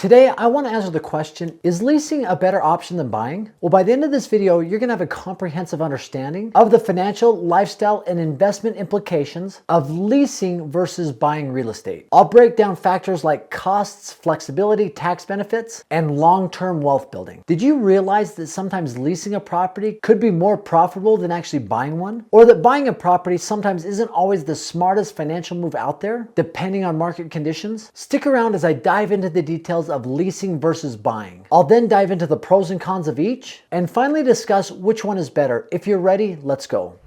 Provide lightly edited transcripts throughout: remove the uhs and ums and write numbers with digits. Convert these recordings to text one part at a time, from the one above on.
Today, I want to answer the question, is leasing a better option than buying? Well, by the end of this video, you're going to have a comprehensive understanding of the financial, lifestyle, and investment implications of leasing versus buying real estate. I'll break down factors like costs, flexibility, tax benefits, and long-term wealth building. Did you realize that sometimes leasing a property could be more profitable than actually buying one? Or that buying a property sometimes isn't always the smartest financial move out there, depending on market conditions? Stick around as I dive into the details of leasing versus buying. I'll then dive into the pros and cons of each, and finally discuss which one is better. If you're ready, let's go.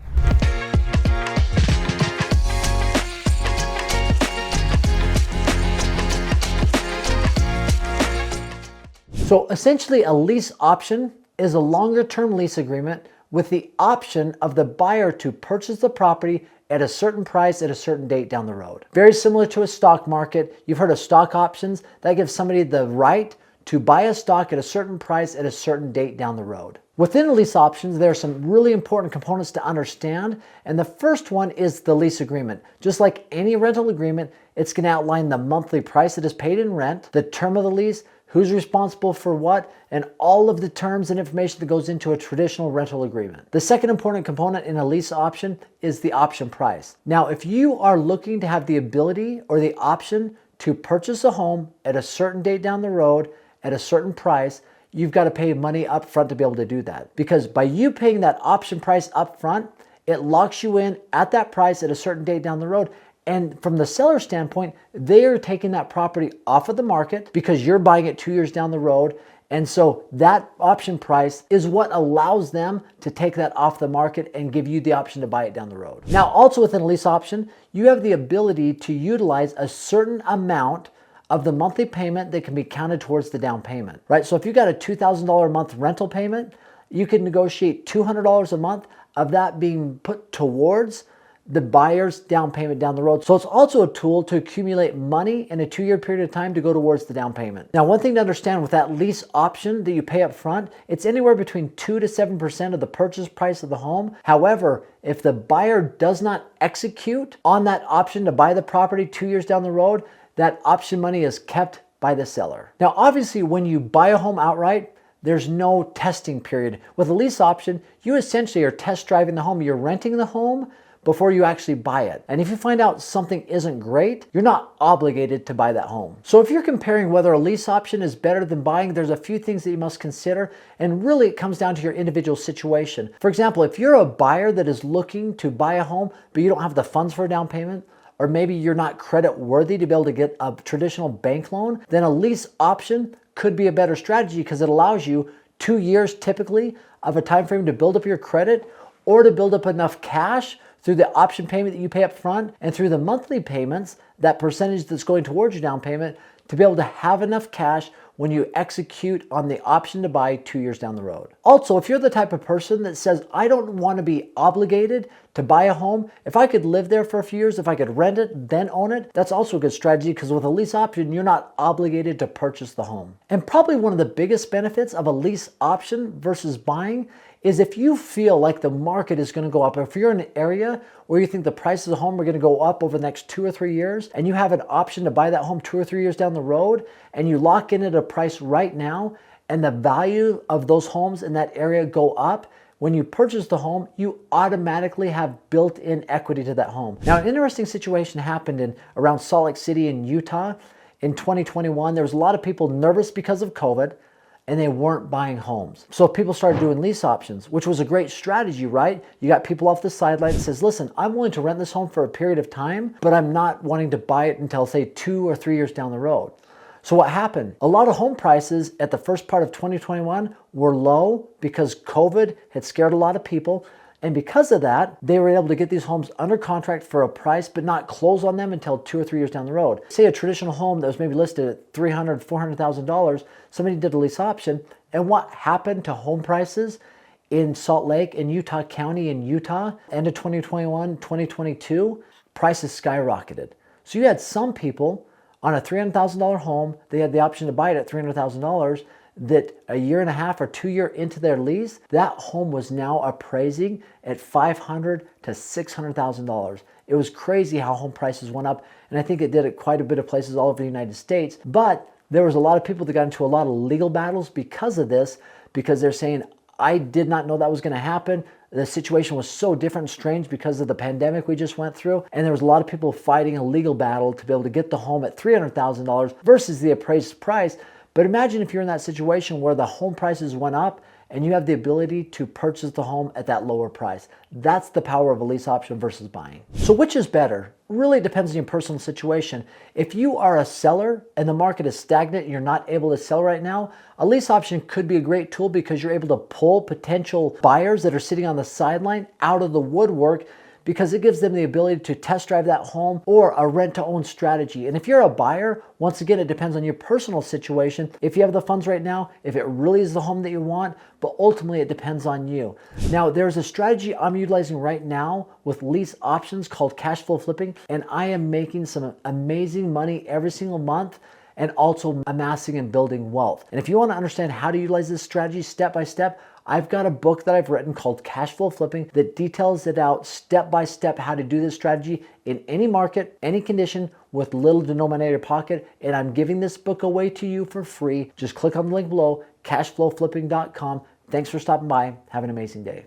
So essentially, a lease option is a longer-term lease agreement with the option of the buyer to purchase the property at a certain price at a certain date down the road. Very similar to a stock market. You've heard of stock options. That gives somebody the right to buy a stock at a certain price at a certain date down the road. Within lease options, there are some really important components to understand, and the first one is the lease agreement. Just like any rental agreement, it's going to outline the monthly price that is paid in rent, the term of the lease, who's responsible for what, and all of the terms and information that goes into a traditional rental agreement. The second important component in a lease option is the option price. Now, if you are looking to have the ability or the option to purchase a home at a certain date down the road at a certain price, you've got to pay money up front to be able to do that. Because by you paying that option price up front, it locks you in at that price at a certain date down the road. And from the seller's standpoint, they are taking that property off of the market because you're buying it 2 years down the road. And so that option price is what allows them to take that off the market and give you the option to buy it down the road. Now, also within a lease option, you have the ability to utilize a certain amount of the monthly payment that can be counted towards the down payment, right? So if you got a $2,000 a month rental payment, you can negotiate $200 a month of that being put towards the buyer's down payment down the road. So it's also a tool to accumulate money in a 2-year period of time to go towards the down payment. Now, one thing to understand with that lease option that you pay up front, it's anywhere between 2 to 7% of the purchase price of the home. However, if the buyer does not execute on that option to buy the property 2 years down the road, that option money is kept by the seller. Now, obviously, when you buy a home outright, there's no testing period. With a lease option, you essentially are test driving the home. You're renting the home before you actually buy it. And if you find out something isn't great, you're not obligated to buy that home. So if you're comparing whether a lease option is better than buying, there's a few things that you must consider, and really it comes down to your individual situation. For example, if you're a buyer that is looking to buy a home, but you don't have the funds for a down payment, or maybe you're not credit worthy to be able to get a traditional bank loan, then a lease option could be a better strategy because it allows you 2 years typically of a time frame to build up your credit or to build up enough cash through the option payment that you pay up front and through the monthly payments, that percentage that's going towards your down payment, to be able to have enough cash when you execute on the option to buy 2 years down the road. Also, if you're the type of person that says, I don't want to be obligated to buy a home, if I could live there for a few years, if I could rent it, then own it, that's also a good strategy because with a lease option, you're not obligated to purchase the home. And probably one of the biggest benefits of a lease option versus buying is if you feel like the market is going to go up, if you're in an area where you think the prices of home are going to go up over the next 2 or 3 years, and you have an option to buy that home 2 or 3 years down the road, and you lock in at a price right now, and the value of those homes in that area go up, when you purchase the home, you automatically have built-in equity to that home. Now, an interesting situation happened around Salt Lake City in Utah in 2021. There was a lot of people nervous because of COVID, and they weren't buying homes. So people started doing lease options, which was a great strategy, right? You got people off the sideline that says, listen, I'm willing to rent this home for a period of time, but I'm not wanting to buy it until, say, 2 or 3 years down the road. So what happened? A lot of home prices at the first part of 2021 were low because COVID had scared a lot of people. And because of that, they were able to get these homes under contract for a price, but not close on them until 2 or 3 years down the road. Say a traditional home that was maybe listed at $300,000, $400,000, somebody did a lease option. And what happened to home prices in Salt Lake, in Utah County, in Utah, end of 2021, 2022, prices skyrocketed. So you had some people on a $300,000 home, they had the option to buy it at $300,000, that a year and a half or 2 year into their lease, that home was now appraising at $500,000 to $600,000. It was crazy how home prices went up, and I think it did at quite a bit of places all over the United States. But There was a lot of people that got into a lot of legal battles because of this, because they're saying, I did not know that was going to happen. The situation was so different and strange because of the pandemic we just went through. And there was a lot of people fighting a legal battle to be able to get the home at $300,000 versus the appraised price. But imagine if you're in that situation where the home prices went up and you have the ability to purchase the home at that lower price. That's the power of a lease option versus buying. So which is better? Really, it depends on your personal situation. If you are a seller and the market is stagnant and you're not able to sell right now, a lease option could be a great tool because you're able to pull potential buyers that are sitting on the sideline out of the woodwork, because it gives them the ability to test drive that home or a rent-to-own strategy. And if you're a buyer, once again, it depends on your personal situation. If you have the funds right now, if it really is the home that you want, but ultimately it depends on you. Now, there's a strategy I'm utilizing right now with lease options called cash flow flipping, and I am making some amazing money every single month and also amassing and building wealth. And if you want to understand how to utilize this strategy step by step, I've got a book that I've written called Cash Flow Flipping that details it out step by step how to do this strategy in any market, any condition, with little denominator pocket. And I'm giving this book away to you for free. Just click on the link below, cashflowflipping.com. Thanks for stopping by. Have an amazing day.